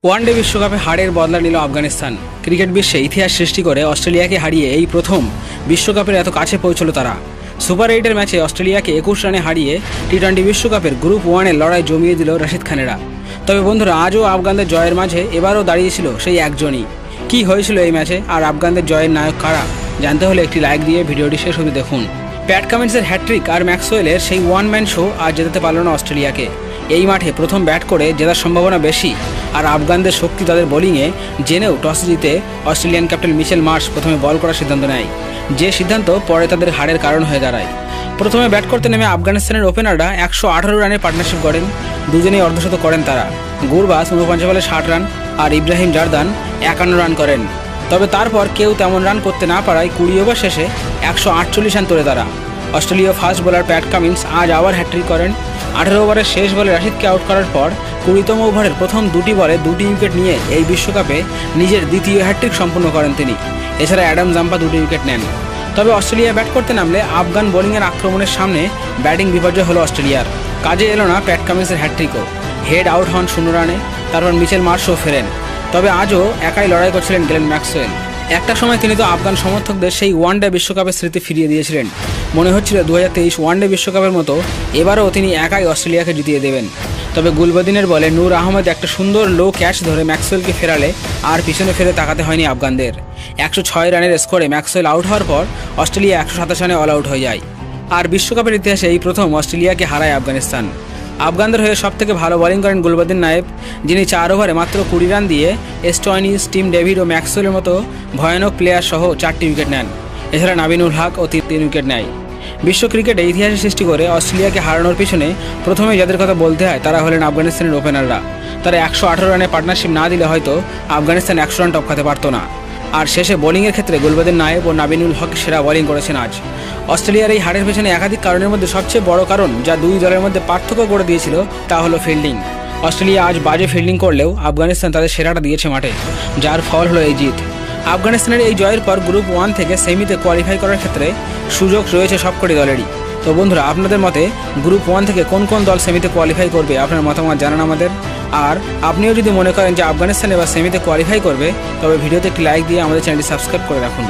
One day বিশ্বকাপে হারের বদলা নিল আফগানিস্তান। ক্রিকেট বিশ্বে ইতিহাস সৃষ্টি করে অস্ট্রেলিয়াকে হারিয়ে এই প্রথম বিশ্বকাপের এত কাছে পৌঁছল তারা। সুপার 8-এর ম্যাচে অস্ট্রেলিয়াকে 21 রানে হারিয়ে টি-20 বিশ্বকাপের গ্রুপ 1-এর লড়াই জমিয়ে দিল রশিদ খানেরা। তবে বন্ধুরা, আজও আফগানদের জয়ের মাঝে এবারও দাঁড়িয়েছিল সেই একজনই। কি হয়েছিল এই ম্যাচে আর আফগানদের জয়ের নায়ক কারা, জানতে হলে একটি লাইক দিয়ে ভিডিওটি শেষ অবধি দেখুন। প্যাট কামিন্সের হ্যাট্রিক আর ম্যাক্সওয়েলের সেই ওয়ান ম্যান শো আজ জেতাতে পারল না অস্ট্রেলিয়াকে। এই মাঠে প্রথম ব্যাট করে জেতার সম্ভাবনা বেশি, আর আফগানদের শক্তি তাদের বোলিংয়ে জেনেও টস জিতে অস্ট্রেলিয়ান ক্যাপ্টেন মিচেল মার্শ প্রথমে বল করার সিদ্ধান্ত নেয়, যে সিদ্ধান্ত পরে তাদের হারের কারণ হয়ে দাঁড়ায়। প্রথমে ব্যাট করতে নেমে আফগানিস্তানের ওপেনাররা 118 রানের পার্টনারশিপ করেন। দুজনেই অর্ধশতক করেন তারা। গুরবাজ 49 বলে 60 রান আর ইব্রাহিম জারদান 51 রান করেন। তবে তারপর কেউ তেমন রান করতে না পারায় 20 ওভার শেষে 148 রান তোলে তারা। অস্ট্রেলীয় ফাস্ট বোলার প্যাট কামিন্স আজ আবার হ্যাট্রিক করেন। 18 ওভারের শেষ বলে রাশিদকে আউট করার পর 20তম ওভারের প্রথম 2টি বলে 2টি উইকেট নিয়ে এই বিশ্বকাপে নিজের দ্বিতীয় হ্যাট্রিক সম্পূর্ণ করেন তিনি। এছাড়া অ্যাডাম জাম্পা 2টি উইকেট নেন। তবে অস্ট্রেলিয়া ব্যাট করতে নামলে আফগান বোলিংয়ের আক্রমণের সামনে ব্যাটিং বিপর্যয় হলো অস্ট্রেলিয়ার। কাজে এলো না প্যাট কামিন্সের হ্যাট্রিকও। হেড আউট হন 0 রানে। তারপর মিচেল মার্শও ফেরেন। তবে আজও একাই লড়াই করছিলেন গ্লেন ম্যাক্সওয়েল। একটা সময় তিনি তো আফগান সমর্থকদের সেই ওয়ানডে বিশ্বকাপের স্মৃতি ফিরিয়ে দিয়েছিলেন। মনে হচ্ছিল 2023 ওয়ানডে বিশ্বকাপের মতো এবারও তিনি একাই অস্ট্রেলিয়াকে জিতিয়ে দেবেন। তবে গুলবদিনের বলে নূর আহমেদ একটা সুন্দর লো ক্যাচ ধরে ম্যাক্সওয়েলকে ফেরালে আর পিছনে ফিরে তাকাতে হয়নি আফগানদের। 106 রানের স্কোরে ম্যাক্সওয়েল আউট হওয়ার পর অস্ট্রেলিয়া 127 রানে অল আউট হয়ে যায়। আর বিশ্বকাপের ইতিহাসে এই প্রথম অস্ট্রেলিয়াকে হারায় আফগানিস্তান। আফগানদের হয়ে সবথেকে ভালো বোলিং করেন গুলবদিন নায়েব, যিনি 4 ওভারে মাত্র 20 রান দিয়ে স্টয়নিস, টিম ডেভিড ও ম্যাক্সওয়েলের মতো ভয়ানক প্লেয়ার সহ 4টি উইকেট নেন। এছাড়া নাবিনুল হক ও 3 উইকেট নেয়। বিশ্ব ক্রিকেটে ইতিহাসের সৃষ্টি করে অস্ট্রেলিয়াকে হারানোর পিছনে প্রথমে যাদের কথা বলতে হয় তারা হলেন আফগানিস্তানের ওপেনাররা। তারা 118 রানে পার্টনারশিপ না দিলে হয়তো আফগানিস্তান 100 রান টপকাতে পারত না। আর শেষে বোলিংয়ের ক্ষেত্রে গুলবদিন নায়েব ও নাবিনুল হক সেরা বোলিং করেছেন আজ। অস্ট্রেলিয়ার এই হারের পেছনে একাধিক কারণের মধ্যে সবচেয়ে বড় কারণ, যা দুই দলের মধ্যে পার্থক্য করে দিয়েছিল, তা হলো ফিল্ডিং। অস্ট্রেলিয়া আজ বাজে ফিল্ডিং করলেও আফগানিস্তান তাদের সেরাটা দিয়েছে মাঠে, যার ফল হলো এই জিত। আফগানিস্তানের এই জয়ের পর গ্রুপ 1 থেকে সেমিতে কোয়ালিফাই করার ক্ষেত্রে সুযোগ রয়েছে সবকটি দলেরই। তো বন্ধুরা, আপনাদের মতে গ্রুপ 1 থেকে কোন কোন দল সেমিতে কোয়ালিফাই করবে, আপনার মতামত জানান আমাদের। আর আপনিও যদি মনে করেন যে আফগানিস্তান এবার সেমিতে কোয়ালিফাই করবে, তবে ভিডিওতে একটি লাইক দিয়ে আমাদের চ্যানেলটি সাবস্ক্রাইব করে রাখুন।